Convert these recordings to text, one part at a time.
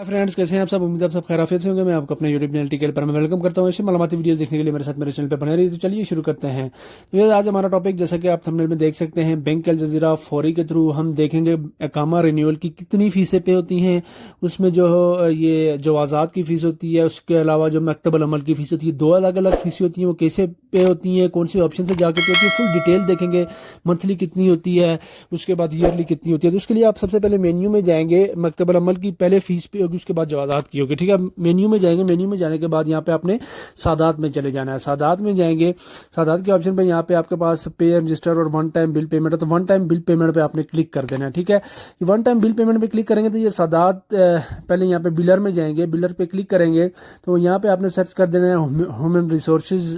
Friends, کیسے ہیں آپ سب؟ امید آپ سب خیریت سے ہوں گے۔ میں آپ کو اپنے یوٹیوب چینل ٹیکل پر میں ویلکم کرتا ہوں۔ ایسے معلوماتی ویڈیوز دیکھنے کے لیے میرے ساتھ میرے چینل پہ بنے رہیے۔ تو چلیے شروع کرتے ہیں۔ تو یہ آج ہمارا ٹاپک، جیسا کہ آپ تھمبنیل میں دیکھ سکتے ہیں، بینک الجزیرہ فوری کے تھرو ہم دیکھیں گے اقامہ رینیول کی کتنی فیسیں پے ہوتی ہیں، اس میں جو یہ جوازات کی فیس ہوتی ہے، اس کے علاوہ جو مکتب العمل کی فیس ہوتی ہے، دو الگ الگ فیسیں ہوتی ہیں، وہ کیسے پے ہوتی ہیں، کون سی آپشن سے جا کے پے ہوتی ہے، فل ڈیٹیل دیکھیں گے۔ منتھلی کتنی ہوتی ہے، اس کے بعد ایئرلی کتنی ہوتی ہے۔ تو اس کے لیے آپ سب سے پہلے مینیو میں جائیں گے، مکتب العمل کی پہلے فیس پے ہوگی، اس کے بعد جوازات کی ہوگی، ٹھیک ہے۔ مینیو میں جائیں گے، مینیو میں جانے کے بعد یہاں پہ آپ نے سادات میں چلے جانا ہے۔ سادات میں جائیں گے، سادات کے آپشن پہ یہاں پہ آپ کے پاس پے اینڈ رجسٹر اور ون ٹائم بل پیمنٹ ہے، تو ون ٹائم بل پیمنٹ پہ آپ نے کلک کر دینا ہے، ٹھیک ہے۔ ون ٹائم بل پیمنٹ پہ کلک کریں گے تو یہ سادات، پہلے یہاں پہ بلر میں جائیں گے، بلر پہ کلک کریں گے تو یہاں پہ آپ نے سرچ کر دینا ہے ہیومن ریسورسز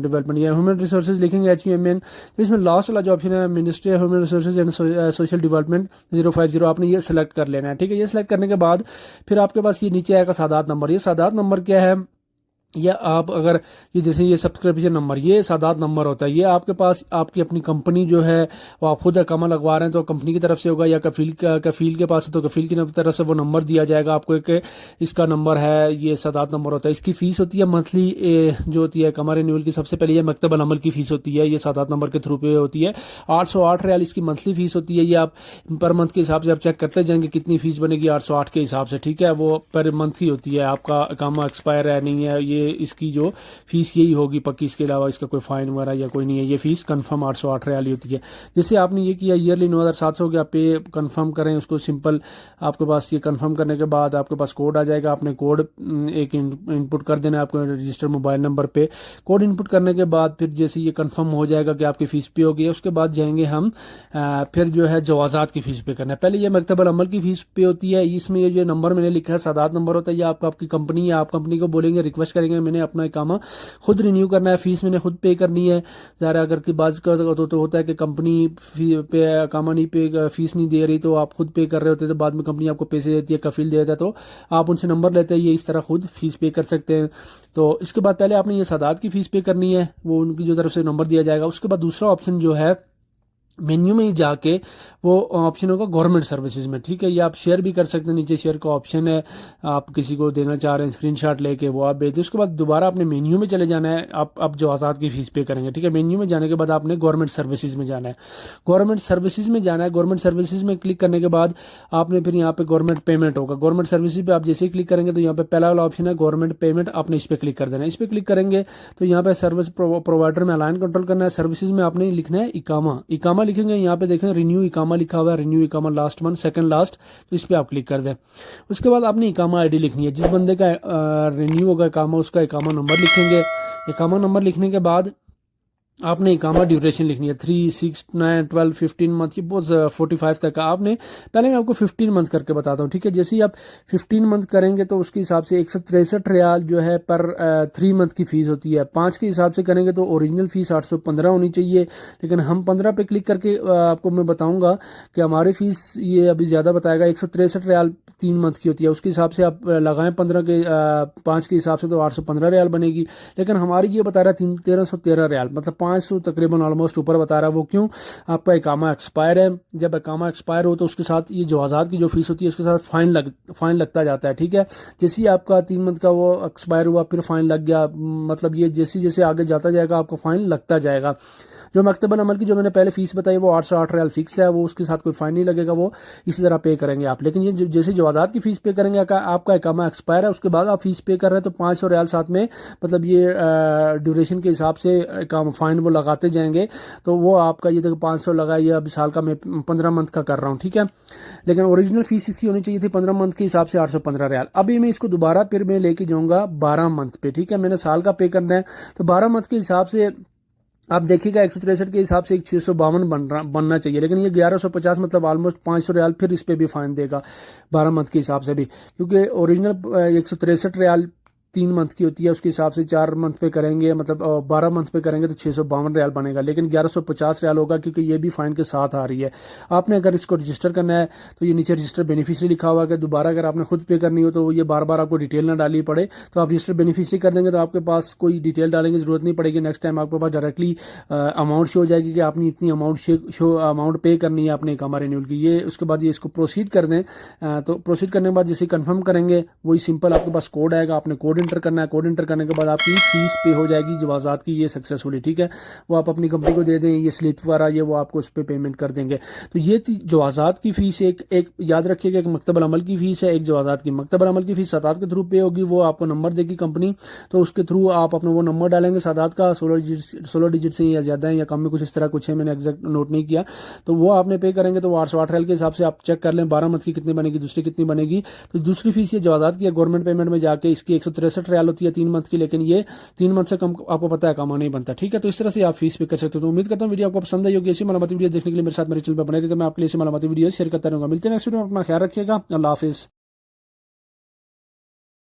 ڈیولپمنٹ، یا ہیومن ریسورسز لکھیں گے HUMN، تو اس میں لاسٹ والا جو آپشن ہے ministry of human resources and social development 050، آپ نے یہ سلیکٹ کر لینا ہے، ٹھیک ہے۔ یہ سلیکٹ کرنے کے بعد پھر آپ کے پاس یہ نیچے آئے گا سادات نمبر۔ یہ سادات نمبر کیا ہے؟ یا آپ اگر یہ جیسے یہ سبسکرپشن نمبر، یہ سادات نمبر ہوتا ہے، یہ آپ کے پاس آپ کی اپنی کمپنی جو ہے وہ آپ خود اقامہ لگوا رہے ہیں تو کمپنی کی طرف سے ہوگا، یا کفیل کے پاس ہے تو کفیل کی طرف سے وہ نمبر دیا جائے گا آپ کو کہ اس کا نمبر ہے، یہ سادات نمبر ہوتا ہے۔ اس کی فیس ہوتی ہے منتھلی جو ہوتی ہے اقامہ رینیول کی، سب سے پہلے یہ مکتب العمل کی فیس ہوتی ہے، یہ سادات نمبر کے تھرو پہ ہوتی ہے، 808 ریال اس کی منتھلی فیس ہوتی ہے۔ یہ آپ پر منتھ کے حساب سے آپ چیک کرتے جائیں گے کتنی فیس بنے گی 808 کے حساب سے، ٹھیک ہے۔ وہ پر منتھ ہی ہوتی ہے، آپ کا اقامہ ایکسپائر ہے نہیں ہے، یہ اس کی جو فیس یہی ہوگی پکی، اس کے علاوہ اس کا کوئی فائن وغیرہ یا کوئی نہیں ہے، یہ فیس کنفرم 808 ریال ہوتی ہے۔ جیسے آپ نے یہ کیا ایئرلی 9700 کے آپ پے کنفرم کریں اس کو، سمپل آپ کے پاس یہ کنفرم کرنے کے بعد آپ کے پاس کوڈ آ جائے گا، آپ نے کوڈ ایک انپٹ کر دینا ہے آپ کو رجسٹر موبائل نمبر پہ۔ کوڈ انپٹ کرنے کے بعد پھر جیسے یہ کنفرم ہو جائے گا کہ آپ کی فیس پے ہوگی، اس کے بعد جائیں گے ہم پھر جو ہے جوازات کی فیس پے کرنا ہے۔ پہلے یہ مکتب العمل کی فیس پے ہوتی ہے، اس میں یہ جو نمبر میں نے لکھا ہے سادات نمبر ہوتا ہے، یہ آپ کی کمپنی ہے، آپ کمپنی کو بولیں گے، ریکویسٹ کریں گے میں نے اپنا اقامہ خود رینیو کرنا ہے، فیس میں نے خود پے کرنی ہے۔ ظاہر اگر کہ بعض کا تو ہوتا ہے کہ کمپنی پہ اقامہ نہیں پے، فیس نہیں دے رہی تو آپ خود پے کر رہے ہوتے ہیں، تو بعد میں کمپنی آپ کو پیسے دیتی ہے، کفیل دے دیتا ہے، تو آپ ان سے نمبر لیتے ہیں، یہ اس طرح خود فیس پے کر سکتے ہیں۔ تو اس کے بعد پہلے آپ نے یہ سادات کی فیس پے کرنی ہے، وہ ان کی جو طرف سے نمبر دیا جائے گا۔ اس کے بعد دوسرا آپشن جو ہے مینیو میں ہی جا کے وہ آپشن ہوگا گورنمنٹ سروسز میں، ٹھیک ہے۔ یہ آپ شیئر بھی کر سکتے ہیں، نیچے شیئر کا آپشن ہے، آپ کسی کو دینا چاہ رہے ہیں اسکرین شاٹ لے کے وہ آپ بھیج دیں۔ اس کے بعد دوبارہ آپ نے مینیو میں چلے جانا ہے، آپ جو آزاد کی فیس پے کریں گے، ٹھیک ہے۔ مینیو میں جانے کے بعد آپ نے گورنمنٹ سروسز میں جانا ہے، گورنمنٹ سروسز میں جانا ہے۔ گورنمنٹ سروسز میں کلک کرنے کے بعد آپ نے پھر یہاں پہ گورنمنٹ پیمنٹ ہوگا، گورنمنٹ سروسز پہ آپ جیسے ہی کلک کریں گے تو یہاں پہ پہلا والا آپشن ہے گورنمنٹ پیمنٹ، آپ نے اس پہ کلک کر دینا ہے۔ اس پہ کلک کریں گے تو یہاں پہ سروس پرووائڈر میں الائن کنٹرول کرنا ہے، سروسز میں آپ نے لکھنا ہے اقامہ لکھیں گے، یہاں پہ دیکھیں رینیو اقامہ لکھا ہوا ہے، رینیو اقامہ لاسٹ منتھ سیکنڈ لاسٹ، تو اس پہ آپ کلک کر دیں۔ اس کے بعد آپ نے اقامہ ID لکھنی ہے، جس بندے کا رینیو ہوگا اقامہ اس کا اقامہ نمبر لکھیں گے۔ اقامہ نمبر لکھنے کے بعد آپ نے اقامہ ڈیوریشن لکھنی ہے، 3 6 9 12 15 منتھ، یہ بہت 45 تک کا آپ نے، پہلے میں آپ کو 15 منتھ کر کے بتاتا ہوں، ٹھیک ہے۔ جیسے ہی آپ 15 منتھ کریں گے تو اس کے حساب سے 163 ریال جو ہے پر 3 منتھ کی فیس ہوتی ہے۔ 5 کے حساب سے کریں گے تو اوریجنل فیس 815 ہونی چاہیے، لیکن ہم 15 پہ کلک کر کے آپ کو میں بتاؤں گا کہ ہماری فیس یہ ابھی زیادہ بتائے گا، 163 ریال 3 منتھ کی ہوتی ہے، اس کے حساب سے آپ لگائیں 15 کے 5 کے حساب سے تو 815 ریال بنے گی، لیکن ہماری یہ بتا رہا ہے 1313 ریال، مطلب 500 تقریباً آلموسٹ اوپر بتا رہا ہے۔ وہ کیوں؟ آپ کا اقامہ ایکسپائر ہے، جب اقامہ ایکسپائر ہو تو اس کے ساتھ یہ جوازات کی جو فیس ہوتی ہے اس کے ساتھ فائن لگتا جاتا ہے، ٹھیک ہے۔ جیسے ہی آپ کا 3 منتھ کا وہ ایکسپائر ہوا پھر فائن لگ گیا، مطلب یہ جیسے آگے جاتا جائے گا آپ کو فائن لگتا جائے گا۔ جو مکتب العمل کی جو میں نے پہلے فیس بتائی وہ 808 ریال فکس ہے، وہ اس کے ساتھ کوئی فائن نہیں لگے گا، وہ اسی طرح پے کریں گے آپ۔ لیکن یہ جیسے جوازات کی فیس پے کریں گے، آپ کا اقامہ ایکسپائر ہے، اس کے بعد آپ فیس پے کر رہے ہیں تو 500 ریال ساتھ میں، مطلب یہ ڈیوریشن کے حساب سے فائن وہ لگاتے جائیں گے، تو وہ آپ کا یہ دیکھو 500 لگا، یہ اب سال کا میں 15 منتھ کا کر رہا ہوں، ٹھیک ہے۔ لیکن اوریجنل فیس اس کی ہونی چاہیے تھی 15 منتھ کے حساب سے 815 ریال۔ ابھی میں اس کو دوبارہ پھر میں لے کے جاؤں گا 12 منتھ پہ، ٹھیک ہے۔ میں نے سال کا پے کرنا ہے تو 12 منتھ کے حساب سے آپ دیکھیے گا 163 کے حساب سے 652 بننا چاہیے، لیکن یہ 1150 مطلب آلموسٹ 500 ریال پھر اس پہ بھی فائن دے گا 12 منتھ کے حساب سے بھی، کیونکہ اوریجنل 163 ریال 3 منتھ کی ہوتی ہے اس کے حساب سے 4 منتھ پہ کریں گے، مطلب 12 منتھ پہ کریں گے تو 652 ریال بنے گا، لیکن 1150 ریال ہوگا کیونکہ یہ بھی فائن کے ساتھ آ رہی ہے۔ آپ نے اگر اس کو رجسٹر کرنا ہے تو یہ نیچے رجسٹر بینیفیشری لکھا ہوا ہے کہ دوبارہ اگر آپ نے خود پے کرنی ہو تو یہ بار بار آپ کو ڈیٹیل نہ ڈالنی پڑے، تو آپ رجسٹر بینیفیشری کر دیں گے تو آپ کے پاس کوئی ڈیٹیل ڈالنے کی ضرورت نہیں پڑے گی۔ نیکسٹ ٹائم آپ کے پاس ڈائریکٹلی اماؤنٹ شو ہو جائے گی کہ آپ نے اتنی اماؤنٹ پے کرنی ہے اپنے اقامہ رینیول کی۔ یہ اس کے بعد یہ اس کو پروسیڈ کر دیں، تو پروسیڈ کرنے کے بعد جیسے کنفرم کریں گے وہی سمپل آپ کے پاس کوڈ آئے گا، آپ نے کوڈ انٹر کرنا ہے، کوڈ انٹر کرنے کے بعد آپ کی فیس پے ہو جائے گی جوازات کی، یہ سکسیسفلی، ٹھیک ہے، وہ آپ اپنی کمپنی کو دے دیں، یہ سلپ وغیرہ یہ وہ آپ کو اس پہ پیمنٹ کر دیں گے۔ تو یہ جوازات کی فیس ایک یاد رکھیے گا، ایک مکتب العمل کی فیس ہے، ایک جوازات کی۔ مکتب العمل کی فیس سادات کے تھرو پے ہوگی، وہ آپ کو نمبر دے گی کمپنی، تو اس کے تھرو آپ اپنا وہ نمبر ڈالیں گے سادات کا، 16 ڈیجٹ سے یا زیادہ ہے یا کم میں کچھ اس طرح کچھ ہے، میں نے ایگزیکٹ نوٹ نہیں کیا، تو وہ آپ نے پے کریں گے تو وہ 808 ریال کے حساب سے آپ چیک کر لیں 12 منتھ کی کتنی بنے گی، دوسری کتنی بنے گی۔ تو دوسری فیس یہ جوازات کی ہے، گورنمنٹ پیمنٹ میں جا کے اس کی 163 ریال ہوتی ہے 3 منتھ کی، لیکن یہ 3 منتھ سے کم آپ کو پتہ ہے کام نہیں بنتا، ٹھیک ہے۔ تو اس طرح سے آپ فیس پے کر سکتے ہو۔ تو امید کرتا ہوں ویڈیو آپ کو پسند آئی ہوگی، ایسی معلوماتی ویڈیو دیکھنے کے لیے میرے ساتھ میرے چینل پر بنے رہیے، تو میں آپ کے لیے ایسی معلوماتی ویڈیو شیئر کرتا رہوں گا۔ ملتے ہیں نیکسٹ ویڈیو میں، اپنا خیال رکھیے گا، اللہ حافظ۔